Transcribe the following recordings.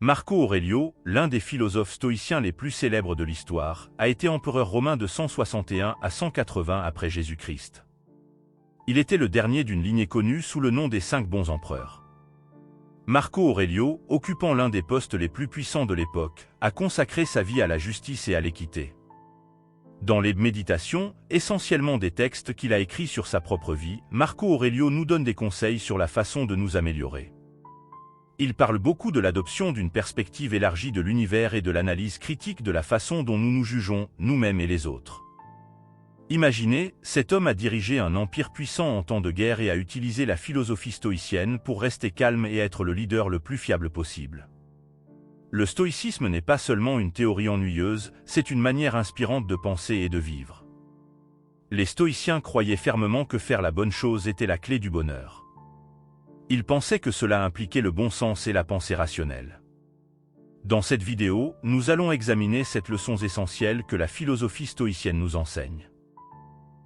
Marco Aurelio, l'un des philosophes stoïciens les plus célèbres de l'histoire, a été empereur romain de 161 à 180 après Jésus-Christ. Il était le dernier d'une lignée connue sous le nom des 5 bons empereurs. Marco Aurelio, occupant l'un des postes les plus puissants de l'époque, a consacré sa vie à la justice et à l'équité. Dans les Méditations, essentiellement des textes qu'il a écrits sur sa propre vie, Marco Aurelio nous donne des conseils sur la façon de nous améliorer. Il parle beaucoup de l'adoption d'une perspective élargie de l'univers et de l'analyse critique de la façon dont nous nous jugeons, nous-mêmes et les autres. Imaginez, cet homme a dirigé un empire puissant en temps de guerre et a utilisé la philosophie stoïcienne pour rester calme et être le leader le plus fiable possible. Le stoïcisme n'est pas seulement une théorie ennuyeuse, c'est une manière inspirante de penser et de vivre. Les stoïciens croyaient fermement que faire la bonne chose était la clé du bonheur. Ils pensaient que cela impliquait le bon sens et la pensée rationnelle. Dans cette vidéo, nous allons examiner ces leçons essentielles que la philosophie stoïcienne nous enseigne.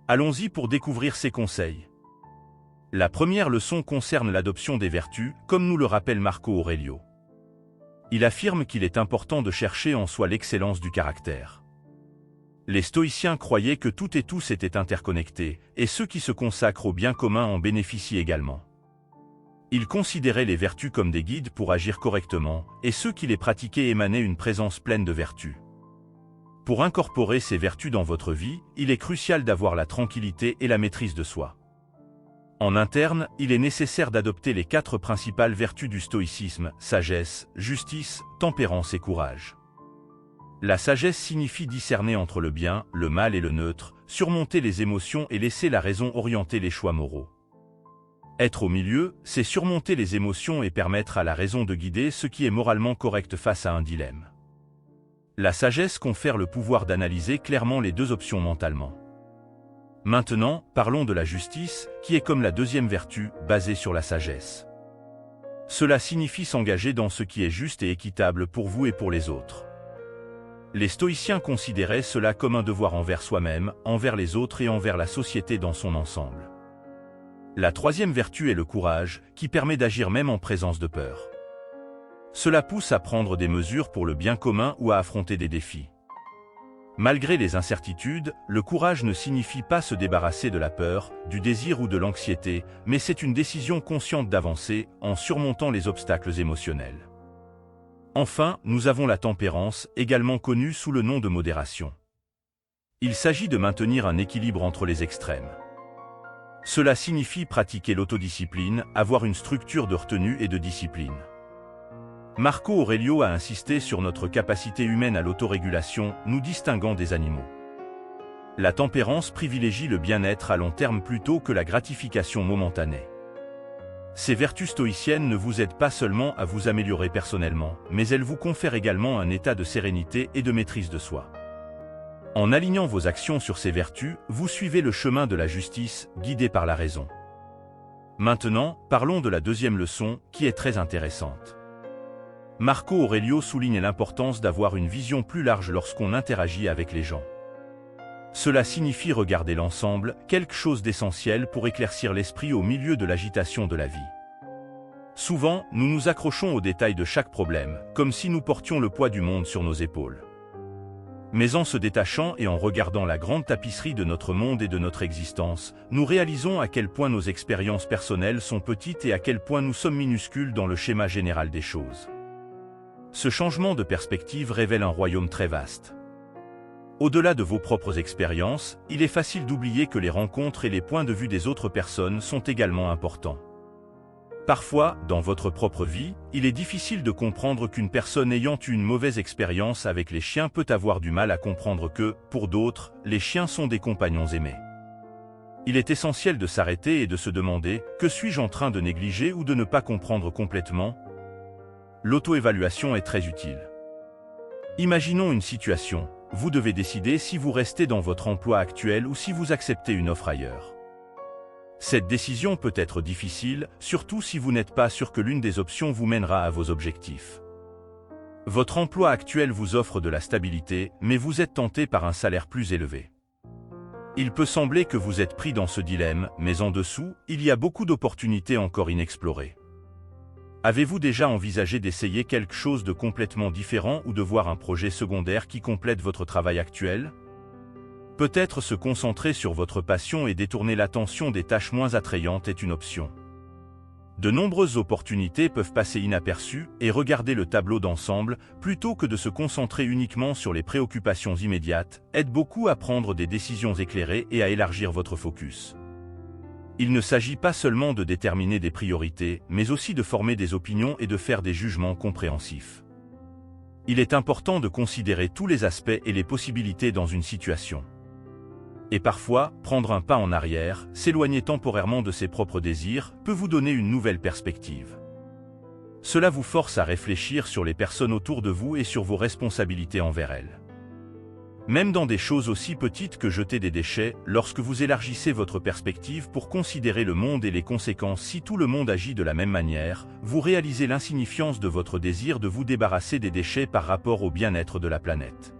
Allons-y pour découvrir ces conseils. La première leçon concerne l'adoption des vertus, comme nous le rappelle Marco Aurelio. Il affirme qu'il est important de chercher en soi l'excellence du caractère. Les stoïciens croyaient que toutes et tous étaient interconnectés, et ceux qui se consacrent au bien commun en bénéficient également. Ils considéraient les vertus comme des guides pour agir correctement, et ceux qui les pratiquaient émanaient une présence pleine de vertus. Pour incorporer ces vertus dans votre vie, il est crucial d'avoir la tranquillité et la maîtrise de soi. En interne, il est nécessaire d'adopter les 4 principales vertus du stoïcisme: sagesse, justice, tempérance et courage. La sagesse signifie discerner entre le bien, le mal et le neutre, surmonter les émotions et laisser la raison orienter les choix moraux. Être au milieu, c'est surmonter les émotions et permettre à la raison de guider ce qui est moralement correct face à un dilemme. La sagesse confère le pouvoir d'analyser clairement les 2 options mentalement. Maintenant, parlons de la justice, qui est comme la deuxième vertu, basée sur la sagesse. Cela signifie s'engager dans ce qui est juste et équitable pour vous et pour les autres. Les stoïciens considéraient cela comme un devoir envers soi-même, envers les autres et envers la société dans son ensemble. La troisième vertu est le courage, qui permet d'agir même en présence de peur. Cela pousse à prendre des mesures pour le bien commun ou à affronter des défis. Malgré les incertitudes, le courage ne signifie pas se débarrasser de la peur, du désir ou de l'anxiété, mais c'est une décision consciente d'avancer, en surmontant les obstacles émotionnels. Enfin, nous avons la tempérance, également connue sous le nom de modération. Il s'agit de maintenir un équilibre entre les extrêmes. Cela signifie pratiquer l'autodiscipline, avoir une structure de retenue et de discipline. Marco Aurelio a insisté sur notre capacité humaine à l'autorégulation, nous distinguant des animaux. La tempérance privilégie le bien-être à long terme plutôt que la gratification momentanée. Ces vertus stoïciennes ne vous aident pas seulement à vous améliorer personnellement, mais elles vous confèrent également un état de sérénité et de maîtrise de soi. En alignant vos actions sur ces vertus, vous suivez le chemin de la justice, guidé par la raison. Maintenant, parlons de la deuxième leçon, qui est très intéressante. Marco Aurelio souligne l'importance d'avoir une vision plus large lorsqu'on interagit avec les gens. Cela signifie regarder l'ensemble, quelque chose d'essentiel pour éclaircir l'esprit au milieu de l'agitation de la vie. Souvent, nous nous accrochons aux détails de chaque problème, comme si nous portions le poids du monde sur nos épaules. Mais en se détachant et en regardant la grande tapisserie de notre monde et de notre existence, nous réalisons à quel point nos expériences personnelles sont petites et à quel point nous sommes minuscules dans le schéma général des choses. Ce changement de perspective révèle un royaume très vaste. Au-delà de vos propres expériences, il est facile d'oublier que les rencontres et les points de vue des autres personnes sont également importants. Parfois, dans votre propre vie, il est difficile de comprendre qu'une personne ayant eu une mauvaise expérience avec les chiens peut avoir du mal à comprendre que, pour d'autres, les chiens sont des compagnons aimés. Il est essentiel de s'arrêter et de se demander « Que suis-je en train de négliger ou de ne pas comprendre complètement ?» L'auto-évaluation est très utile. Imaginons une situation. Vous devez décider si vous restez dans votre emploi actuel ou si vous acceptez une offre ailleurs. Cette décision peut être difficile, surtout si vous n'êtes pas sûr que l'une des options vous mènera à vos objectifs. Votre emploi actuel vous offre de la stabilité, mais vous êtes tenté par un salaire plus élevé. Il peut sembler que vous êtes pris dans ce dilemme, mais en dessous, il y a beaucoup d'opportunités encore inexplorées. Avez-vous déjà envisagé d'essayer quelque chose de complètement différent ou de voir un projet secondaire qui complète votre travail actuel? Peut-être se concentrer sur votre passion et détourner l'attention des tâches moins attrayantes est une option. De nombreuses opportunités peuvent passer inaperçues et regarder le tableau d'ensemble, plutôt que de se concentrer uniquement sur les préoccupations immédiates, aide beaucoup à prendre des décisions éclairées et à élargir votre focus. Il ne s'agit pas seulement de déterminer des priorités, mais aussi de former des opinions et de faire des jugements compréhensifs. Il est important de considérer tous les aspects et les possibilités dans une situation. Et parfois, prendre un pas en arrière, s'éloigner temporairement de ses propres désirs, peut vous donner une nouvelle perspective. Cela vous force à réfléchir sur les personnes autour de vous et sur vos responsabilités envers elles. Même dans des choses aussi petites que jeter des déchets, lorsque vous élargissez votre perspective pour considérer le monde et les conséquences si tout le monde agit de la même manière, vous réalisez l'insignifiance de votre désir de vous débarrasser des déchets par rapport au bien-être de la planète.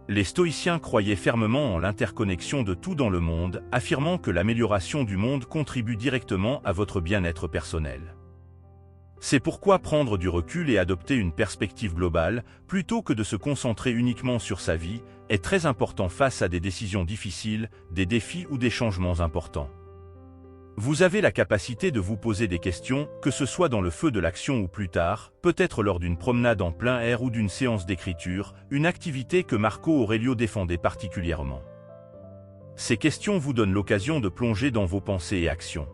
Les stoïciens croyaient fermement en l'interconnexion de tout dans le monde, affirmant que l'amélioration du monde contribue directement à votre bien-être personnel. C'est pourquoi prendre du recul et adopter une perspective globale, plutôt que de se concentrer uniquement sur sa vie, est très important face à des décisions difficiles, des défis ou des changements importants. Vous avez la capacité de vous poser des questions, que ce soit dans le feu de l'action ou plus tard, peut-être lors d'une promenade en plein air ou d'une séance d'écriture, une activité que Marco Aurelio défendait particulièrement. Ces questions vous donnent l'occasion de plonger dans vos pensées et actions.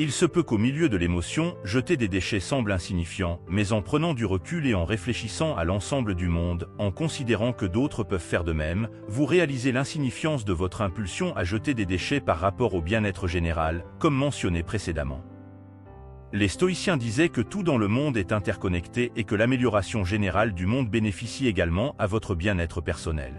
Il se peut qu'au milieu de l'émotion, jeter des déchets semble insignifiant, mais en prenant du recul et en réfléchissant à l'ensemble du monde, en considérant que d'autres peuvent faire de même, vous réalisez l'insignifiance de votre impulsion à jeter des déchets par rapport au bien-être général, comme mentionné précédemment. Les stoïciens disaient que tout dans le monde est interconnecté et que l'amélioration générale du monde bénéficie également à votre bien-être personnel.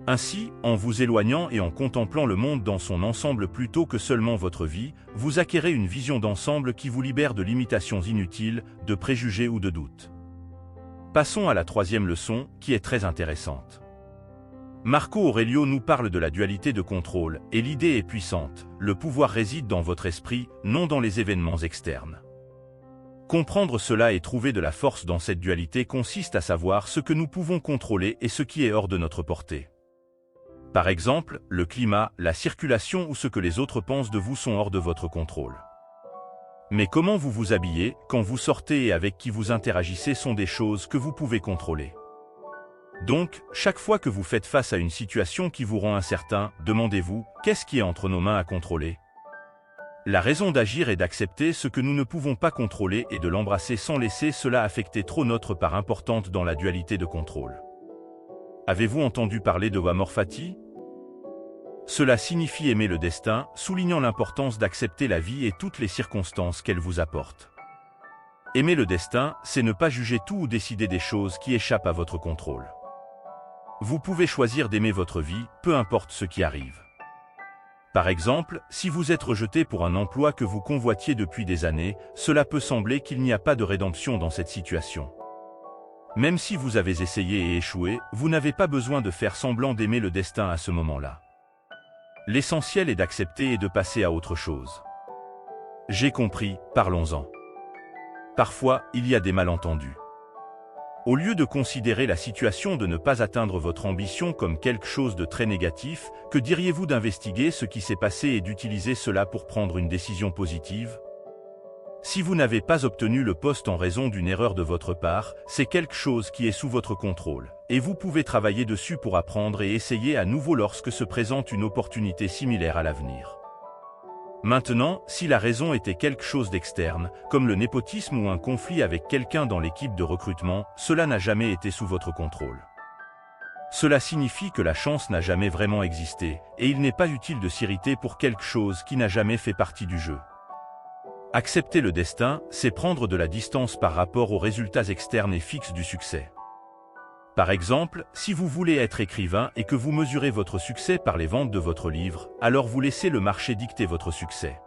Ainsi, en vous éloignant et en contemplant le monde dans son ensemble plutôt que seulement votre vie, vous acquérez une vision d'ensemble qui vous libère de limitations inutiles, de préjugés ou de doutes. Passons à la troisième leçon, qui est très intéressante. Marco Aurelio nous parle de la dualité de contrôle, et l'idée est puissante, le pouvoir réside dans votre esprit, non dans les événements externes. Comprendre cela et trouver de la force dans cette dualité consiste à savoir ce que nous pouvons contrôler et ce qui est hors de notre portée. Par exemple, le climat, la circulation ou ce que les autres pensent de vous sont hors de votre contrôle. Mais comment vous vous habillez, quand vous sortez et avec qui vous interagissez sont des choses que vous pouvez contrôler. Donc, chaque fois que vous faites face à une situation qui vous rend incertain, demandez-vous, qu'est-ce qui est entre nos mains à contrôler? La raison d'agir est d'accepter ce que nous ne pouvons pas contrôler et de l'embrasser sans laisser cela affecter trop notre part importante dans la dualité de contrôle. Avez-vous entendu parler de amor fati? Cela signifie aimer le destin, soulignant l'importance d'accepter la vie et toutes les circonstances qu'elle vous apporte. Aimer le destin, c'est ne pas juger tout ou décider des choses qui échappent à votre contrôle. Vous pouvez choisir d'aimer votre vie, peu importe ce qui arrive. Par exemple, si vous êtes rejeté pour un emploi que vous convoitiez depuis des années, cela peut sembler qu'il n'y a pas de rédemption dans cette situation. Même si vous avez essayé et échoué, vous n'avez pas besoin de faire semblant d'aimer le destin à ce moment-là. L'essentiel est d'accepter et de passer à autre chose. J'ai compris, parlons-en. Parfois, il y a des malentendus. Au lieu de considérer la situation de ne pas atteindre votre ambition comme quelque chose de très négatif, que diriez-vous d'investiguer ce qui s'est passé et d'utiliser cela pour prendre une décision positive? Si vous n'avez pas obtenu le poste en raison d'une erreur de votre part, c'est quelque chose qui est sous votre contrôle, et vous pouvez travailler dessus pour apprendre et essayer à nouveau lorsque se présente une opportunité similaire à l'avenir. Maintenant, si la raison était quelque chose d'externe, comme le népotisme ou un conflit avec quelqu'un dans l'équipe de recrutement, cela n'a jamais été sous votre contrôle. Cela signifie que la chance n'a jamais vraiment existé, et il n'est pas utile de s'irriter pour quelque chose qui n'a jamais fait partie du jeu. Accepter le destin, c'est prendre de la distance par rapport aux résultats externes et fixes du succès. Par exemple, si vous voulez être écrivain et que vous mesurez votre succès par les ventes de votre livre, alors vous laissez le marché dicter votre succès.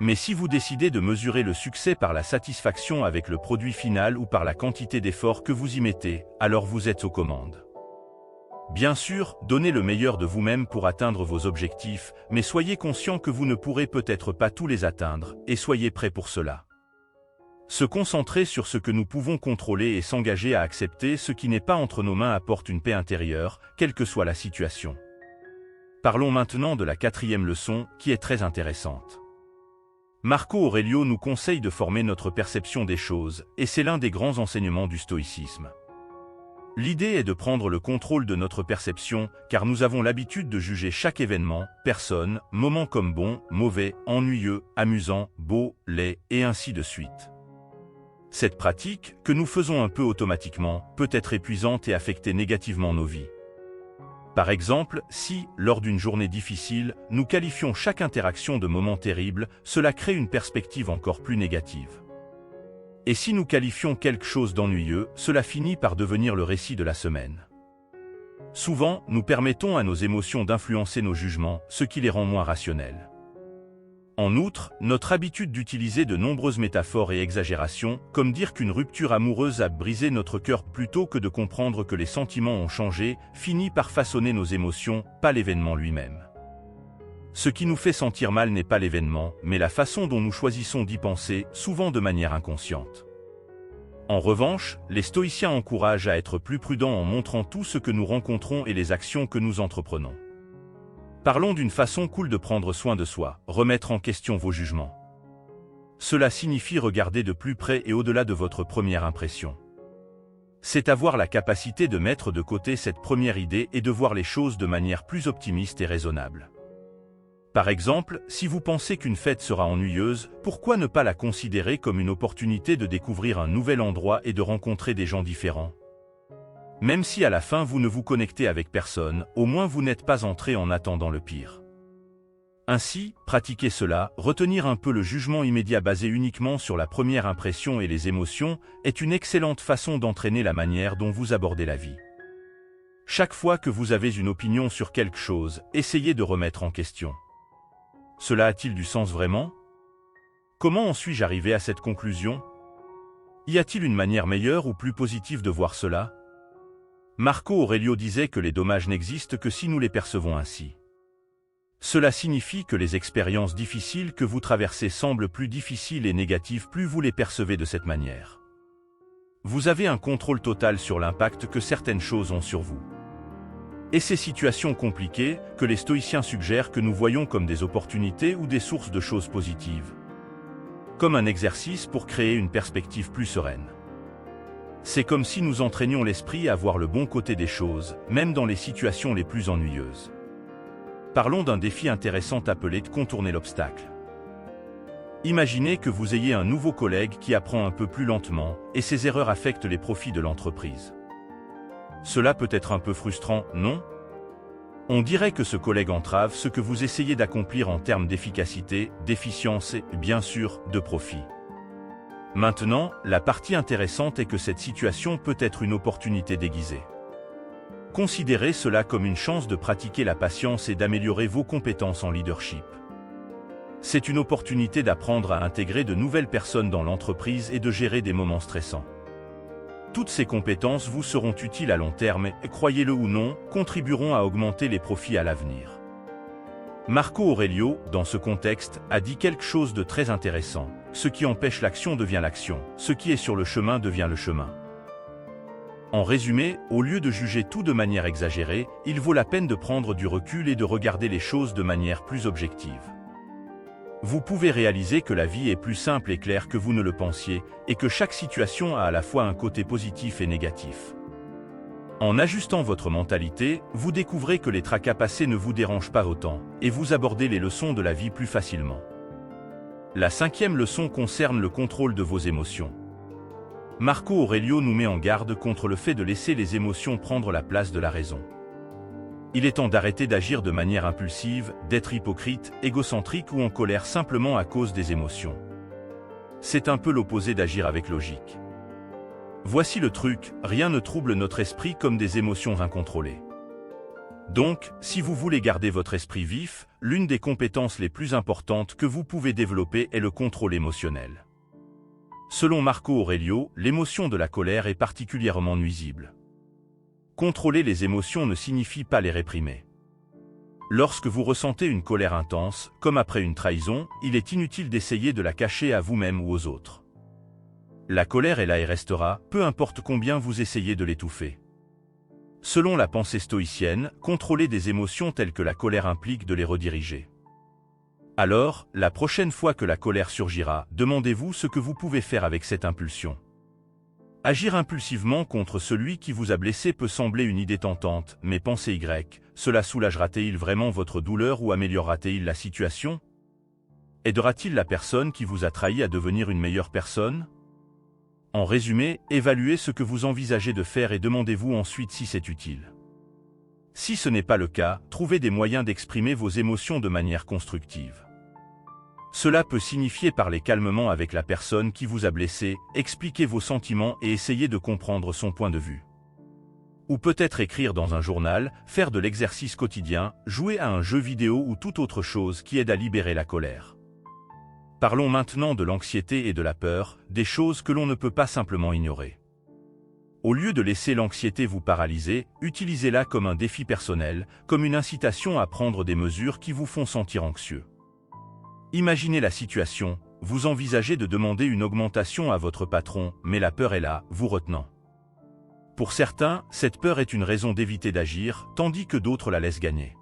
Mais si vous décidez de mesurer le succès par la satisfaction avec le produit final ou par la quantité d'efforts que vous y mettez, alors vous êtes aux commandes. Bien sûr, donnez le meilleur de vous-même pour atteindre vos objectifs, mais soyez conscient que vous ne pourrez peut-être pas tous les atteindre, et soyez prêt pour cela. Se concentrer sur ce que nous pouvons contrôler et s'engager à accepter ce qui n'est pas entre nos mains apporte une paix intérieure, quelle que soit la situation. Parlons maintenant de la 4e leçon, qui est très intéressante. Marco Aurelio nous conseille de former notre perception des choses, et c'est l'un des grands enseignements du stoïcisme. L'idée est de prendre le contrôle de notre perception, car nous avons l'habitude de juger chaque événement, personne, moment comme bon, mauvais, ennuyeux, amusant, beau, laid, et ainsi de suite. Cette pratique, que nous faisons un peu automatiquement, peut être épuisante et affecter négativement nos vies. Par exemple, si, lors d'une journée difficile, nous qualifions chaque interaction de moment terrible, cela crée une perspective encore plus négative. Et si nous qualifions quelque chose d'ennuyeux, cela finit par devenir le récit de la semaine. Souvent, nous permettons à nos émotions d'influencer nos jugements, ce qui les rend moins rationnels. En outre, notre habitude d'utiliser de nombreuses métaphores et exagérations, comme dire qu'une rupture amoureuse a brisé notre cœur plutôt que de comprendre que les sentiments ont changé, finit par façonner nos émotions, pas l'événement lui-même. Ce qui nous fait sentir mal n'est pas l'événement, mais la façon dont nous choisissons d'y penser, souvent de manière inconsciente. En revanche, les stoïciens encouragent à être plus prudents en montrant tout ce que nous rencontrons et les actions que nous entreprenons. Parlons d'une façon cool de prendre soin de soi, remettre en question vos jugements. Cela signifie regarder de plus près et au-delà de votre première impression. C'est avoir la capacité de mettre de côté cette première idée et de voir les choses de manière plus optimiste et raisonnable. Par exemple, si vous pensez qu'une fête sera ennuyeuse, pourquoi ne pas la considérer comme une opportunité de découvrir un nouvel endroit et de rencontrer des gens différents ? Même si à la fin vous ne vous connectez avec personne, au moins vous n'êtes pas entré en attendant le pire. Ainsi, pratiquer cela, retenir un peu le jugement immédiat basé uniquement sur la première impression et les émotions, est une excellente façon d'entraîner la manière dont vous abordez la vie. Chaque fois que vous avez une opinion sur quelque chose, essayez de remettre en question. Cela a-t-il du sens vraiment ? Comment en suis-je arrivé à cette conclusion ? Y a-t-il une manière meilleure ou plus positive de voir cela ? Marco Aurelio disait que les dommages n'existent que si nous les percevons ainsi. Cela signifie que les expériences difficiles que vous traversez semblent plus difficiles et négatives plus vous les percevez de cette manière. Vous avez un contrôle total sur l'impact que certaines choses ont sur vous. Et ces situations compliquées, que les stoïciens suggèrent que nous voyons comme des opportunités ou des sources de choses positives. Comme un exercice pour créer une perspective plus sereine. C'est comme si nous entraînions l'esprit à voir le bon côté des choses, même dans les situations les plus ennuyeuses. Parlons d'un défi intéressant appelé de contourner l'obstacle. Imaginez que vous ayez un nouveau collègue qui apprend un peu plus lentement, et ses erreurs affectent les profits de l'entreprise. Cela peut être un peu frustrant, non ? On dirait que ce collègue entrave ce que vous essayez d'accomplir en termes d'efficacité, d'efficience et, bien sûr, de profit. Maintenant, la partie intéressante est que cette situation peut être une opportunité déguisée. Considérez cela comme une chance de pratiquer la patience et d'améliorer vos compétences en leadership. C'est une opportunité d'apprendre à intégrer de nouvelles personnes dans l'entreprise et de gérer des moments stressants. Toutes ces compétences vous seront utiles à long terme et, croyez-le ou non, contribueront à augmenter les profits à l'avenir. Marco Aurelio, dans ce contexte, a dit quelque chose de très intéressant. Ce qui empêche l'action devient l'action, ce qui est sur le chemin devient le chemin. En résumé, au lieu de juger tout de manière exagérée, il vaut la peine de prendre du recul et de regarder les choses de manière plus objective. Vous pouvez réaliser que la vie est plus simple et claire que vous ne le pensiez, et que chaque situation a à la fois un côté positif et négatif. En ajustant votre mentalité, vous découvrez que les tracas passés ne vous dérangent pas autant, et vous abordez les leçons de la vie plus facilement. La 5e leçon concerne le contrôle de vos émotions. Marco Aurelio nous met en garde contre le fait de laisser les émotions prendre la place de la raison. Il est temps d'arrêter d'agir de manière impulsive, d'être hypocrite, égocentrique ou en colère simplement à cause des émotions. C'est un peu l'opposé d'agir avec logique. Voici le truc, rien ne trouble notre esprit comme des émotions incontrôlées. Donc, si vous voulez garder votre esprit vif, l'une des compétences les plus importantes que vous pouvez développer est le contrôle émotionnel. Selon Marco Aurelio, l'émotion de la colère est particulièrement nuisible. Contrôler les émotions ne signifie pas les réprimer. Lorsque vous ressentez une colère intense, comme après une trahison, il est inutile d'essayer de la cacher à vous-même ou aux autres. La colère est là et restera, peu importe combien vous essayez de l'étouffer. Selon la pensée stoïcienne, contrôler des émotions telles que la colère implique de les rediriger. Alors, la prochaine fois que la colère surgira, demandez-vous ce que vous pouvez faire avec cette impulsion. Agir impulsivement contre celui qui vous a blessé peut sembler une idée tentante, mais pensez Y, cela soulagera-t-il vraiment votre douleur ou améliorera-t-il la situation? Aidera-t-il la personne qui vous a trahi à devenir une meilleure personne? En résumé, évaluez ce que vous envisagez de faire et demandez-vous ensuite si c'est utile. Si ce n'est pas le cas, trouvez des moyens d'exprimer vos émotions de manière constructive. Cela peut signifier parler calmement avec la personne qui vous a blessé, expliquer vos sentiments et essayer de comprendre son point de vue. Ou peut-être écrire dans un journal, faire de l'exercice quotidien, jouer à un jeu vidéo ou toute autre chose qui aide à libérer la colère. Parlons maintenant de l'anxiété et de la peur, des choses que l'on ne peut pas simplement ignorer. Au lieu de laisser l'anxiété vous paralyser, utilisez-la comme un défi personnel, comme une incitation à prendre des mesures qui vous font sentir anxieux. Imaginez la situation, vous envisagez de demander une augmentation à votre patron, mais la peur est là, vous retenant. Pour certains, cette peur est une raison d'éviter d'agir, tandis que d'autres la laissent gagner.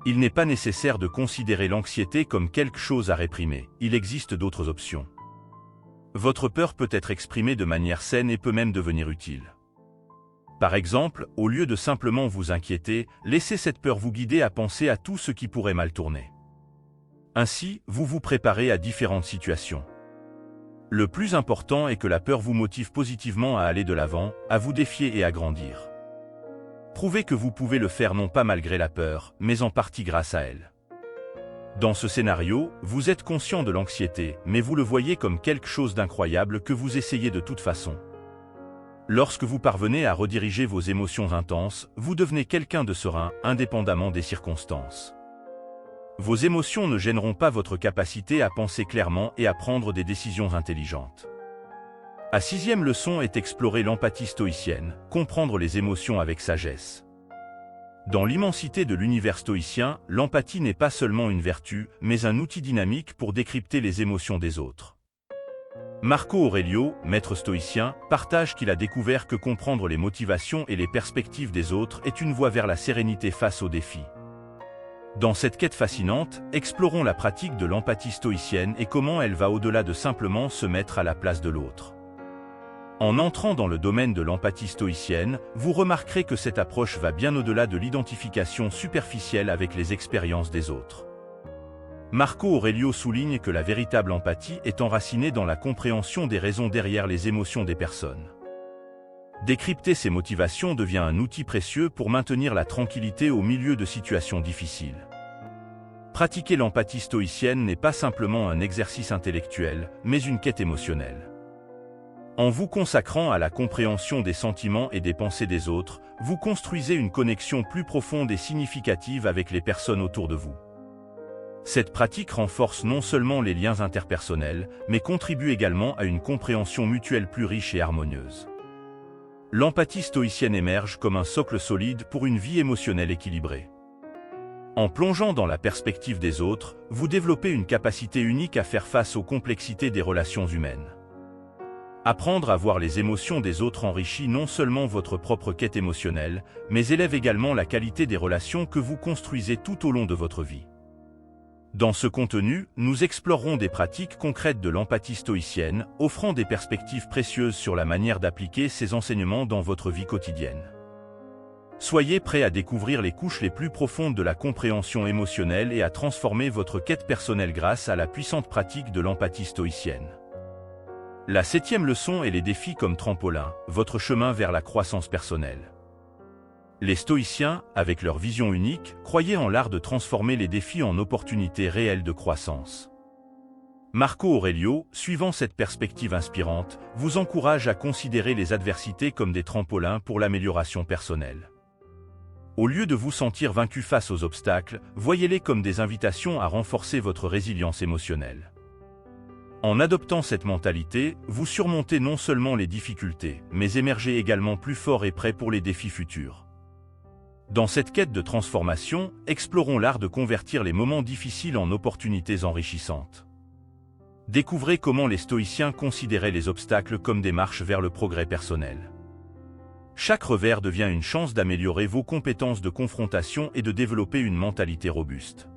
Il n'est pas nécessaire de considérer l'anxiété comme quelque chose à réprimer, il existe d'autres options. Votre peur peut être exprimée de manière saine et peut même devenir utile. Par exemple, au lieu de simplement vous inquiéter, laissez cette peur vous guider à penser à tout ce qui pourrait mal tourner. Ainsi, vous vous préparez à différentes situations. Le plus important est que la peur vous motive positivement à aller de l'avant, à vous défier et à grandir. Prouvez que vous pouvez le faire non pas malgré la peur, mais en partie grâce à elle. Dans ce scénario, vous êtes conscient de l'anxiété, mais vous le voyez comme quelque chose d'incroyable que vous essayez de toute façon. Lorsque vous parvenez à rediriger vos émotions intenses, vous devenez quelqu'un de serein, indépendamment des circonstances. Vos émotions ne gêneront pas votre capacité à penser clairement et à prendre des décisions intelligentes. La sixième leçon est explorer l'empathie stoïcienne, comprendre les émotions avec sagesse. Dans l'immensité de l'univers stoïcien, l'empathie n'est pas seulement une vertu, mais un outil dynamique pour décrypter les émotions des autres. Marco Aurelio, maître stoïcien, partage qu'il a découvert que comprendre les motivations et les perspectives des autres est une voie vers la sérénité face aux défis. Dans cette quête fascinante, explorons la pratique de l'empathie stoïcienne et comment elle va au-delà de simplement se mettre à la place de l'autre. En entrant dans le domaine de l'empathie stoïcienne, vous remarquerez que cette approche va bien au-delà de l'identification superficielle avec les expériences des autres. Marco Aurelio souligne que la véritable empathie est enracinée dans la compréhension des raisons derrière les émotions des personnes. Décrypter ces motivations devient un outil précieux pour maintenir la tranquillité au milieu de situations difficiles. Pratiquer l'empathie stoïcienne n'est pas simplement un exercice intellectuel, mais une quête émotionnelle. En vous consacrant à la compréhension des sentiments et des pensées des autres, vous construisez une connexion plus profonde et significative avec les personnes autour de vous. Cette pratique renforce non seulement les liens interpersonnels, mais contribue également à une compréhension mutuelle plus riche et harmonieuse. L'empathie stoïcienne émerge comme un socle solide pour une vie émotionnelle équilibrée. En plongeant dans la perspective des autres, vous développez une capacité unique à faire face aux complexités des relations humaines. Apprendre à voir les émotions des autres enrichit non seulement votre propre quête émotionnelle, mais élève également la qualité des relations que vous construisez tout au long de votre vie. Dans ce contenu, nous explorerons des pratiques concrètes de l'empathie stoïcienne, offrant des perspectives précieuses sur la manière d'appliquer ces enseignements dans votre vie quotidienne. Soyez prêts à découvrir les couches les plus profondes de la compréhension émotionnelle et à transformer votre quête personnelle grâce à la puissante pratique de l'empathie stoïcienne. La septième leçon est les défis comme trampolin, votre chemin vers la croissance personnelle. Les stoïciens, avec leur vision unique, croyaient en l'art de transformer les défis en opportunités réelles de croissance. Marco Aurelio, suivant cette perspective inspirante, vous encourage à considérer les adversités comme des trampolins pour l'amélioration personnelle. Au lieu de vous sentir vaincu face aux obstacles, voyez-les comme des invitations à renforcer votre résilience émotionnelle. En adoptant cette mentalité, vous surmontez non seulement les difficultés, mais émergez également plus fort et prêt pour les défis futurs. Dans cette quête de transformation, explorons l'art de convertir les moments difficiles en opportunités enrichissantes. Découvrez comment les stoïciens considéraient les obstacles comme des marches vers le progrès personnel. Chaque revers devient une chance d'améliorer vos compétences de confrontation et de développer une mentalité robuste.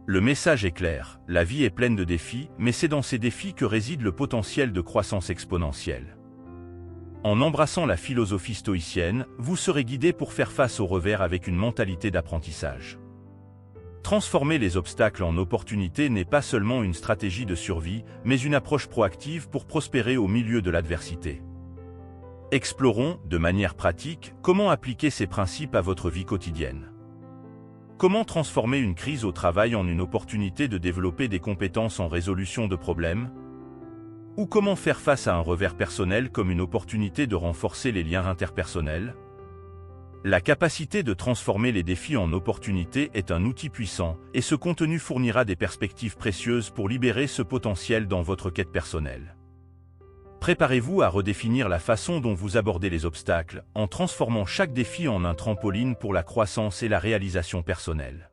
Le message est clair, la vie est pleine de défis, mais c'est dans ces défis que réside le potentiel de croissance exponentielle. En embrassant la philosophie stoïcienne, vous serez guidé pour faire face aux revers avec une mentalité d'apprentissage. Transformer les obstacles en opportunités n'est pas seulement une stratégie de survie, mais une approche proactive pour prospérer au milieu de l'adversité. Explorons, de manière pratique, comment appliquer ces principes à votre vie quotidienne. Comment transformer une crise au travail en une opportunité de développer des compétences en résolution de problèmes? Ou comment faire face à un revers personnel comme une opportunité de renforcer les liens interpersonnels? La capacité de transformer les défis en opportunités est un outil puissant, et ce contenu fournira des perspectives précieuses pour libérer ce potentiel dans votre quête personnelle. Préparez-vous à redéfinir la façon dont vous abordez les obstacles, en transformant chaque défi en un trampoline pour la croissance et la réalisation personnelle.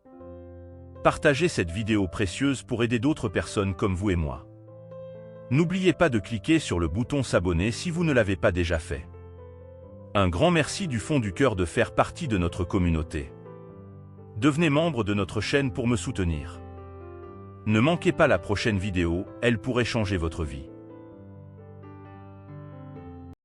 Partagez cette vidéo précieuse pour aider d'autres personnes comme vous et moi. N'oubliez pas de cliquer sur le bouton s'abonner si vous ne l'avez pas déjà fait. Un grand merci du fond du cœur de faire partie de notre communauté. Devenez membre de notre chaîne pour me soutenir. Ne manquez pas la prochaine vidéo, elle pourrait changer votre vie.